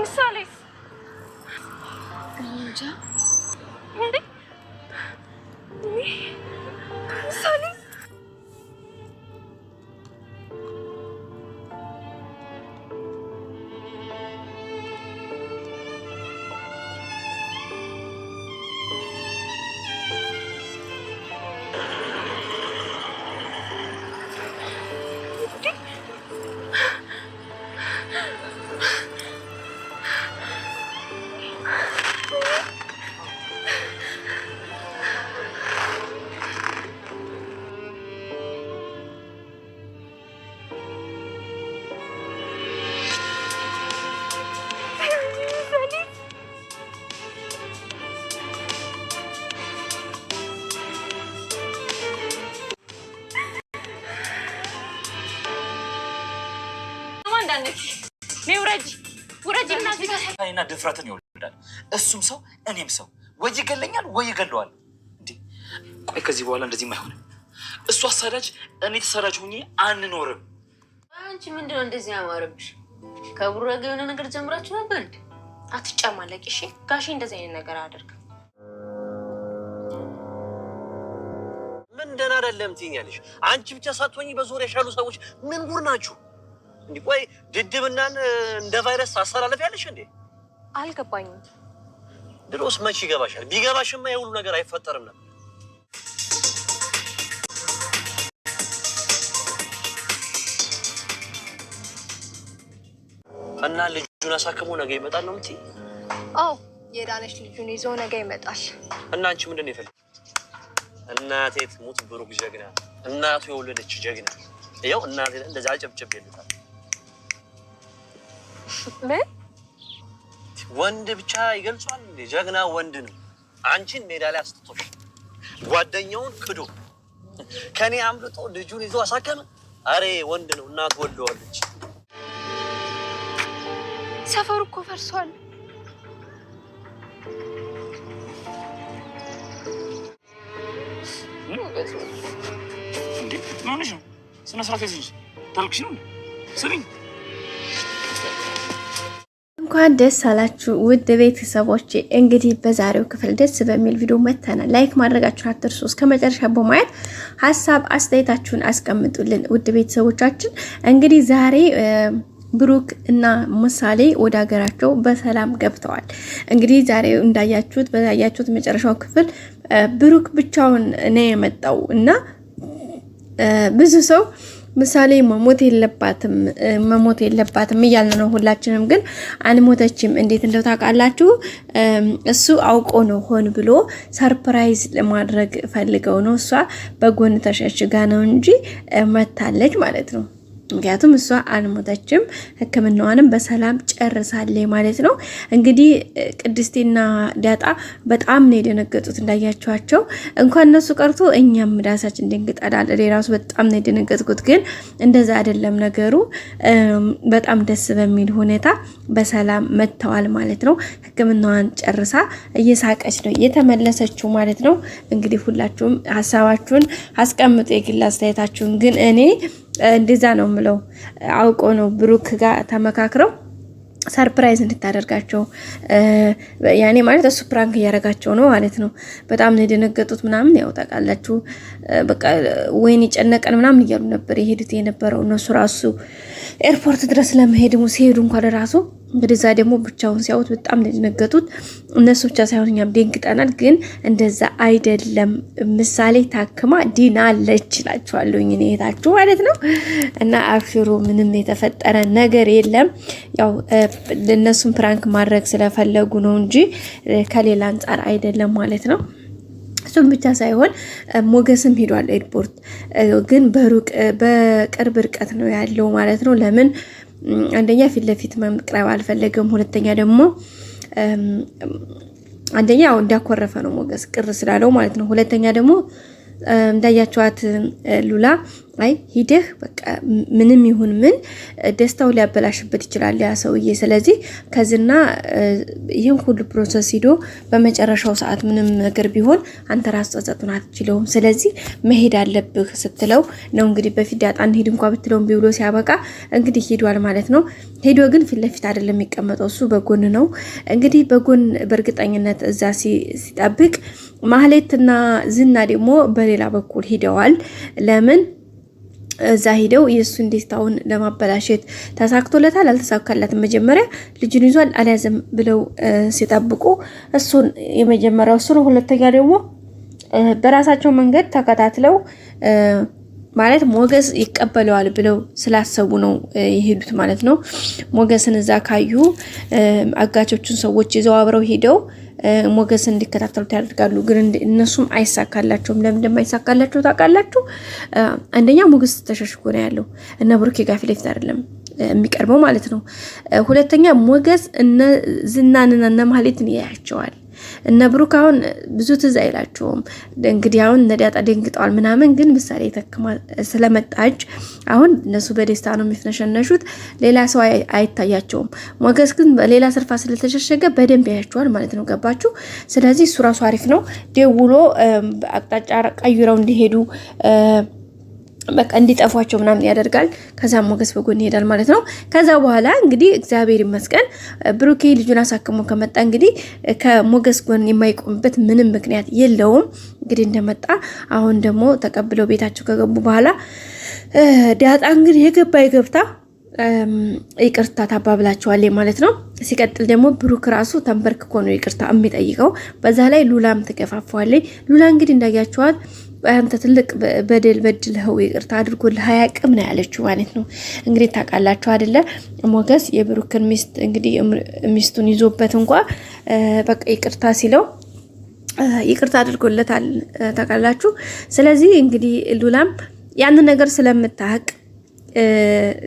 ምሳሌስ እንጃ እንዴ ምሳሌስ ውረጅና ዝጋታይና ድፍረትን ይወልዳል። እሱም ሰው እኔም ሰው ወይ ይገለኛል ወይ ይገለዋል። እንዴ ቆይ ከዚህ በኋላ እንደዚህም አይሆንም። እሱ አሳዳጅ እኔ ተሳዳጅ ሆኜ አንኖርም። አንቺ ምንድነው እንደዚህ ያማረብሽ? ከቡራ ጋር የሆነ ነገር ጀምራችሁ ነበር እንዴ? አትጫማለቂ እሺ። ጋሼ እንደዚህ አይነት ነገር አያደርግም። ምን ደህና አይደለም ትይኛለሽ? አንቺ ብቻ ሳትሆኚ በዙሪያሽ ያሉ ሰዎች ምን ጉር ናችሁ? እንዴ ቆይ ድድብናን እንደ ቫይረስ ታስተላልፊያለሽ እንዴ? አልገባኝም። ድሮስ መቼ ይገባሻል? ቢገባሽማ የሁሉ ነገር አይፈጠርም ነበር። እና ልጁን አሳክሞ ነገ ይመጣል ነው የምትይ? አዎ የዳነች ልጁን ይዞ ነገ ይመጣል። እና አንቺ ምንድን ነው የፈለግሽው? እናቴ ትሙት ብሩክ ጀግና፣ እናቱ የወለደች ጀግና። ይኸው እናቴ እንደዛ አጨብጨብ ይልታል። ምን ወንድ ብቻ ይገልጿል እንዴ? ጀግና ወንድ ነው። አንቺን ሜዳ ላይ አስጥቶሽ ጓደኛውን ክዶ ከኔ አምልጦ ልጁን ይዞ አሳከመ። አሬ ወንድ ነው። እናቱ ወልደዋለች። ሰፈሩ እኮ ፈርሷል። እንዴ ማንሽ ነው? ስነ ስርዓት ይዘሽ ታልክሽ ነው ስሚኝ። እንኳን ደስ አላችሁ ውድ ቤተሰቦቼ። እንግዲህ በዛሬው ክፍል ደስ በሚል ቪዲዮ መተናል። ላይክ ማድረጋችሁን አትርሱ። እስከመጨረሻ በማየት ሀሳብ አስተያየታችሁን አስቀምጡልን ውድ ቤተሰቦቻችን። እንግዲህ ዛሬ ብሩክ እና ምሳሌ ወደ ሀገራቸው በሰላም ገብተዋል። እንግዲህ ዛሬ እንዳያችሁት መጨረሻው ክፍል ብሩክ ብቻውን ነው የመጣው እና ብዙ ሰው ምሳሌ መሞት የለባትም እያልን ነው ሁላችንም። ግን አልሞተችም። እንዴት እንደው ታውቃላችሁ? እሱ አውቆ ነው ሆን ብሎ ሰርፕራይዝ ለማድረግ ፈልገው ነው። እሷ በጎን ተሸሽጋ ነው እንጂ መታለች ማለት ነው። ምክንያቱም እሷ አልሞተችም፣ ሕክምናዋንም በሰላም ጨርሳለች ማለት ነው። እንግዲህ ቅድስቴና ዳጣ በጣም ነው የደነገጡት እንዳያችኋቸው። እንኳን እነሱ ቀርቶ እኛም ራሳችን ደንግጠናል። ራሱ በጣም ነው የደነገጥኩት። ግን እንደዛ አይደለም ነገሩ። በጣም ደስ በሚል ሁኔታ በሰላም መጥተዋል ማለት ነው። ሕክምናዋን ጨርሳ እየሳቀች ነው የተመለሰችው ማለት ነው። እንግዲህ ሁላችሁም ሀሳባችሁን አስቀምጡ፣ የግል አስተያየታችሁን። ግን እኔ እንደዛ ነው የምለው። አውቆ ነው ብሩክ ጋር ተመካክረው ሰርፕራይዝ እንድታደርጋቸው ያኔ ማለት እሱ ፕራንክ እያደረጋቸው ነው ማለት ነው። በጣም ነው የደነገጡት ምናምን። ያው ታውቃላችሁ በቃ ወይኔ ጨነቀን ምናምን እያሉ ነበር የሄዱት የነበረው እነሱ ራሱ ኤርፖርት ድረስ ለመሄድ ሲሄዱ እንኳን ራሱ እንግዲህ እዛ ደግሞ ብቻውን ሲያዩት በጣም ነው የደነገጡት። እነሱ ብቻ ሳይሆን እኛም ደንግጠናል። ግን እንደዛ አይደለም። ምሳሌ ታክማ ዲናለች እላችኋለሁ እኔ እህታችሁ ማለት ነው። እና አብሽሩ፣ ምንም የተፈጠረ ነገር የለም። ያው ለነሱም ፕራንክ ማድረግ ስለፈለጉ ነው እንጂ ከሌላ አንፃር አይደለም ማለት ነው። እሱም ብቻ ሳይሆን ሞገስም ሄዷል ኤርፖርት። ግን በቅርብ ርቀት ነው ያለው ማለት ነው። ለምን አንደኛ ፊት ለፊት መቅረብ አልፈለገም። ሁለተኛ ደግሞ አንደኛ ያው እንዳኮረፈ ነው ሞገስ ቅር ስላለው ማለት ነው። ሁለተኛ ደግሞ እንዳያችኋት ሉላ አይ ሂደህ በቃ ምንም ይሁን ምን ደስታው ሊያበላሽበት ይችላል ያ ሰውዬ። ስለዚህ ከዝና ይህን ሁሉ ፕሮሰስ ሂዶ በመጨረሻው ሰዓት ምንም ነገር ቢሆን አንተ ራስ ጸጸቱን አትችለውም፣ ስለዚህ መሄድ አለብህ ስትለው ነው እንግዲህ በፊት ዳጣን ሂድ እንኳን ብትለውም ቢብሎ ሲያበቃ እንግዲህ ሂዷል ማለት ነው። ሄዶ ግን ፊት ለፊት አይደለም የሚቀመጠው፣ እሱ በጎን ነው እንግዲህ በጎን በእርግጠኝነት እዛ ሲጠብቅ ማህሌትና ዝና ደግሞ በሌላ በኩል ሂደዋል። ለምን እዛ ሄደው የእሱን ደስታውን ለማበላሸት ተሳክቶለታል አልተሳካለትም። መጀመሪያ ልጅን ይዟል አልያዘም ብለው ሲጠብቁ እሱን የመጀመሪያው እሱ ነው። ሁለተኛ ደግሞ በራሳቸው መንገድ ተከታትለው ማለት ሞገስ ይቀበለዋል ብለው ስላሰቡ ነው የሄዱት ማለት ነው። ሞገስን እዛ ካዩ አጋቾቹን ሰዎች ይዘው አብረው ሄደው ሞገስን እንዲከታተሉት ያደርጋሉ። ግን እነሱም አይሳካላቸውም። ለምን እንደማይሳካላቸው ታውቃላችሁ? አንደኛ ሞገስ ተሸሽጎ ነው ያለው እና ብሩኬ ጋር ፊት ለፊት አይደለም የሚቀርበው ማለት ነው። ሁለተኛ ሞገስ እነ ዝናንና እነ ማህሌትን ያያቸዋል። እነ ብሩክ አሁን ብዙ ትዝ አይላቸውም። እንግዲህ አሁን እነ ዳጣ ደንግጠዋል ምናምን፣ ግን ምሳሌ ተክማ ስለመጣች አሁን እነሱ በደስታ ነው የሚፍነሸነሹት። ሌላ ሰው አይታያቸውም። ሞገስ ግን ሌላ ስርፋ ስለተሸሸገ በደንብ ያያቸዋል ማለት ነው። ገባችሁ? ስለዚህ እሱ ራሱ አሪፍ ነው። ደውሎ አቅጣጫ ቀይረው እንዲሄዱ በቃ እንዲጠፏቸው ምናምን ያደርጋል። ከዛ ሞገስ በጎን ይሄዳል ማለት ነው። ከዛ በኋላ እንግዲህ እግዚአብሔር ይመስገን ብሩኬ ልጁን አሳክሞ ከመጣ እንግዲህ ከሞገስ ጎን የማይቆምበት ምንም ምክንያት የለውም። እንግዲህ እንደመጣ አሁን ደግሞ ተቀብለው ቤታቸው ከገቡ በኋላ ዳጣ እንግዲህ የገብታ ይቅርታ ታባብላቸዋለች ማለት ነው። ሲቀጥል ደግሞ ብሩክ ራሱ ተንበርክኮ ነው ይቅርታ የሚጠይቀው። በዛ ላይ ሉላም ትገፋፋለች። ሉላ እንግዲህ እንዳያቸዋት አንተ ትልቅ በደል በድልኸው ይቅርታ አድርጎልህ አያውቅም ነው ያለችው ማለት ነው። እንግዲህ ታውቃላችሁ አይደለ ሞገስ የብሩክን ሚስት እንግዲህ ሚስቱን ይዞበት እንኳን በቃ ይቅርታ ሲለው ይቅርታ አድርጎለታል ታውቃላችሁ። ስለዚህ እንግዲህ ሉላም ያንን ነገር ስለምታውቅ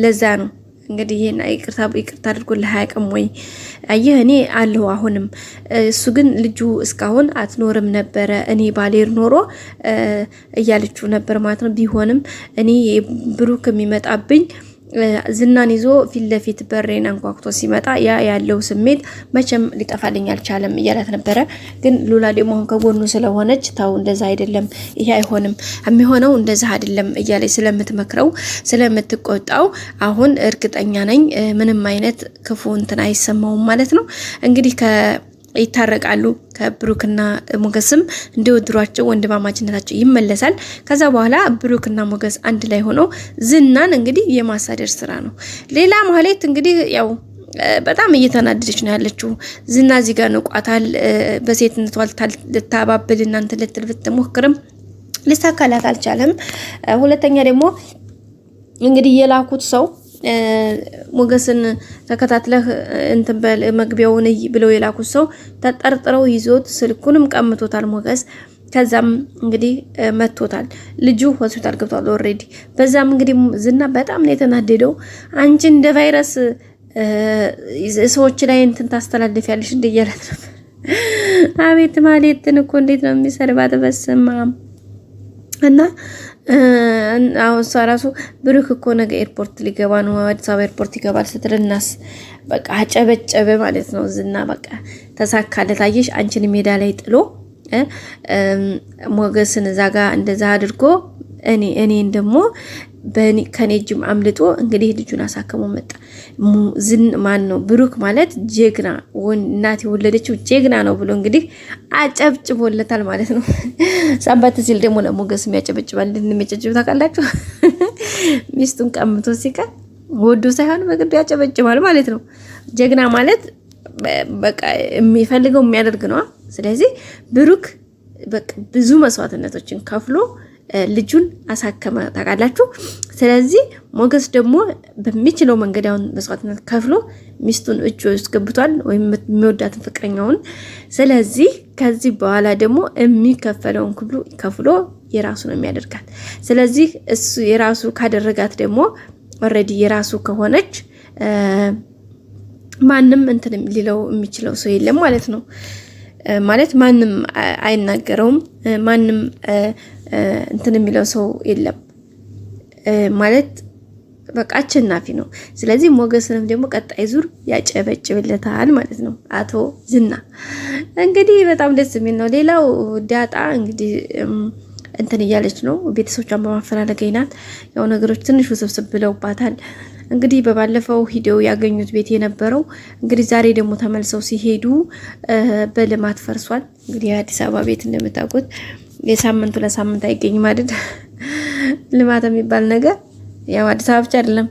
ለዛ ነው እንግዲህ ይሄን ይቅርታ አድርጎልህ አያውቅም ወይ? አየህ እኔ አለሁ አሁንም። እሱ ግን ልጁ እስካሁን አትኖርም ነበረ እኔ ባሌር ኖሮ እያለችው ነበር ማለት ነው። ቢሆንም እኔ ብሩክ የሚመጣብኝ ዝናን ይዞ ፊት ለፊት በሬን አንኳኩቶ ሲመጣ ያ ያለው ስሜት መቼም ሊጠፋልኝ አልቻለም እያላት ነበረ። ግን ሉላ ደግሞ አሁን ከጎኑ ስለሆነች ታው እንደዛ አይደለም ይሄ አይሆንም የሚሆነው እንደዛ አይደለም እያለች ስለምትመክረው ስለምትቆጣው አሁን እርግጠኛ ነኝ ምንም አይነት ክፉ እንትን አይሰማውም ማለት ነው። እንግዲህ ይታረቃሉ። ከብሩክና ሞገስም እንደወድሯቸው ወንድማማችነታቸው ይመለሳል። ከዛ በኋላ ብሩክና ሞገስ አንድ ላይ ሆኖ ዝናን እንግዲህ የማሳደር ስራ ነው። ሌላ ማህሌት እንግዲህ ያው በጣም እየተናደደች ነው ያለችው። ዝና እዚህ ጋር ንቋታል። በሴትነቷ ልታባብል እናንተ ልትል ብትሞክርም ሊሳካላት አልቻለም። ሁለተኛ ደግሞ እንግዲህ የላኩት ሰው ሞገስን ተከታትለህ እንትን በል መግቢያውን ብለው የላኩት ሰው ተጠርጥረው ይዞት ስልኩንም ቀምቶታል ሞገስ። ከዛም እንግዲህ መቶታል። ልጁ ሆስፒታል ገብቷል ኦልሬዲ። በዛም እንግዲህ ዝና በጣም ነው የተናደደው። አንቺ እንደ ቫይረስ ሰዎች ላይ እንትን ታስተላልፊያለሽ እንደ እያላት ነው። አቤት ማለትን እኮ እንዴት ነው የሚሰርባት በስማ እና አሁን ራሱ ብሩክ እኮ ነገ ኤርፖርት ሊገባ ነው፣ አዲስ አበባ ኤርፖርት ይገባል ስትልናስ በቃ አጨበጨበ ማለት ነው። ዝና በቃ ተሳካለት። አየሽ አንቺን ሜዳ ላይ ጥሎ ሞገስን እዛ ጋር እንደዛ አድርጎ እኔን ደግሞ ከኔ እጅም አምልጦ እንግዲህ ልጁን አሳክሞ መጣ። ማን ነው ብሩክ ማለት ጀግና እናት የወለደችው ጀግና ነው ብሎ እንግዲህ አጨብጭቦለታል ማለት ነው። ሳባት ሲል ደግሞ ለሞገስ የሚያጨበጭባል እንደሚያጨብጭብ ታውቃላችሁ። ሚስቱን ቀምቶ ሲቀር ወዶ ሳይሆን በግዱ ያጨበጭባል ማለት ነው። ጀግና ማለት በቃ የሚፈልገው የሚያደርግ ነው። ስለዚህ ብሩክ በቃ ብዙ መስዋዕትነቶችን ከፍሎ ልጁን አሳከመ ታውቃላችሁ። ስለዚህ ሞገስ ደግሞ በሚችለው መንገድ አሁን መስዋዕትነት ከፍሎ ሚስቱን እጁ ውስጥ ገብቷል ወይም የሚወዳትን ፍቅረኛውን። ስለዚህ ከዚህ በኋላ ደግሞ የሚከፈለውን ሁሉ ከፍሎ የራሱ ነው የሚያደርጋት። ስለዚህ እሱ የራሱ ካደረጋት ደግሞ ኦልሬዲ የራሱ ከሆነች ማንም እንትን ሊለው የሚችለው ሰው የለም ማለት ነው። ማለት ማንም አይናገረውም። ማንም እንትን የሚለው ሰው የለም ማለት በቃ አሸናፊ ነው። ስለዚህ ሞገስንም ደግሞ ቀጣይ ዙር ያጨበጭብለታል ማለት ነው አቶ ዝና። እንግዲህ በጣም ደስ የሚል ነው። ሌላው ዳጣ እንግዲህ እንትን እያለች ነው፣ ቤተሰቦቿን በማፈላለግ ናት። ያው ነገሮች ትንሽ ውስብስብ ብለውባታል። እንግዲህ በባለፈው ሂደው ያገኙት ቤት የነበረው እንግዲህ ዛሬ ደግሞ ተመልሰው ሲሄዱ በልማት ፈርሷል። እንግዲህ የአዲስ አበባ ቤት እንደምታውቁት የሳምንቱ ለሳምንት አይገኝም አይደል? ልማት የሚባል ነገር ያው አዲስ አበባ ብቻ አይደለም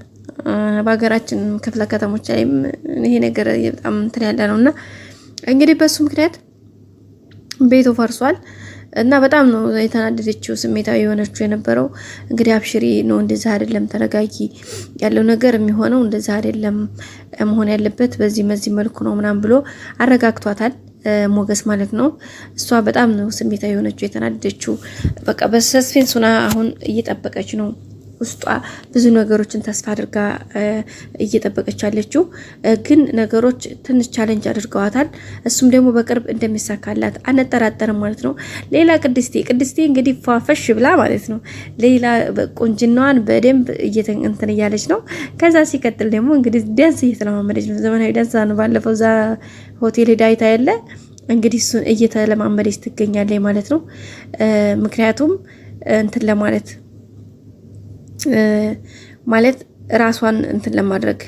በሀገራችን ክፍለ ከተሞች ላይም ይሄ ነገር በጣም እንትን ያለ ነውና እንግዲህ በሱ ምክንያት ቤቱ ፈርሷል እና በጣም ነው የተናደደችው፣ ስሜታዊ የሆነችው የነበረው። እንግዲህ አብሽሪ ነው፣ እንደዛ አይደለም፣ ተረጋጊ፣ ያለው ነገር የሚሆነው እንደዛ አይደለም፣ መሆን ያለበት በዚህ መልኩ ነው ምናምን ብሎ አረጋግቷታል ሞገስ ማለት ነው። እሷ በጣም ነው ስሜታዊ የሆነችው የተናደደችው። በቃ በሰስፔንስ ሆና አሁን እየጠበቀች ነው። ውስጧ ብዙ ነገሮችን ተስፋ አድርጋ እየጠበቀች ያለችው ግን ነገሮች ትንሽ ቻሌንጅ አድርገዋታል። እሱም ደግሞ በቅርብ እንደሚሳካላት አንጠራጠርም ማለት ነው። ሌላ ቅድስቴ እንግዲህ ፏፈሽ ብላ ማለት ነው። ሌላ ቁንጅናዋን በደንብ እንትን እያለች ነው። ከዛ ሲቀጥል ደግሞ እንግዲህ ዳንስ እየተለማመደች ነው። ዘመናዊ ዳንስ ነው። ባለፈው እዛ ሆቴል ሄዳ አይታ ያለ እንግዲህ እሱን እየተለማመደች ትገኛለች ማለት ነው። ምክንያቱም እንትን ለማለት ማለት ራሷን እንትን ለማድረግ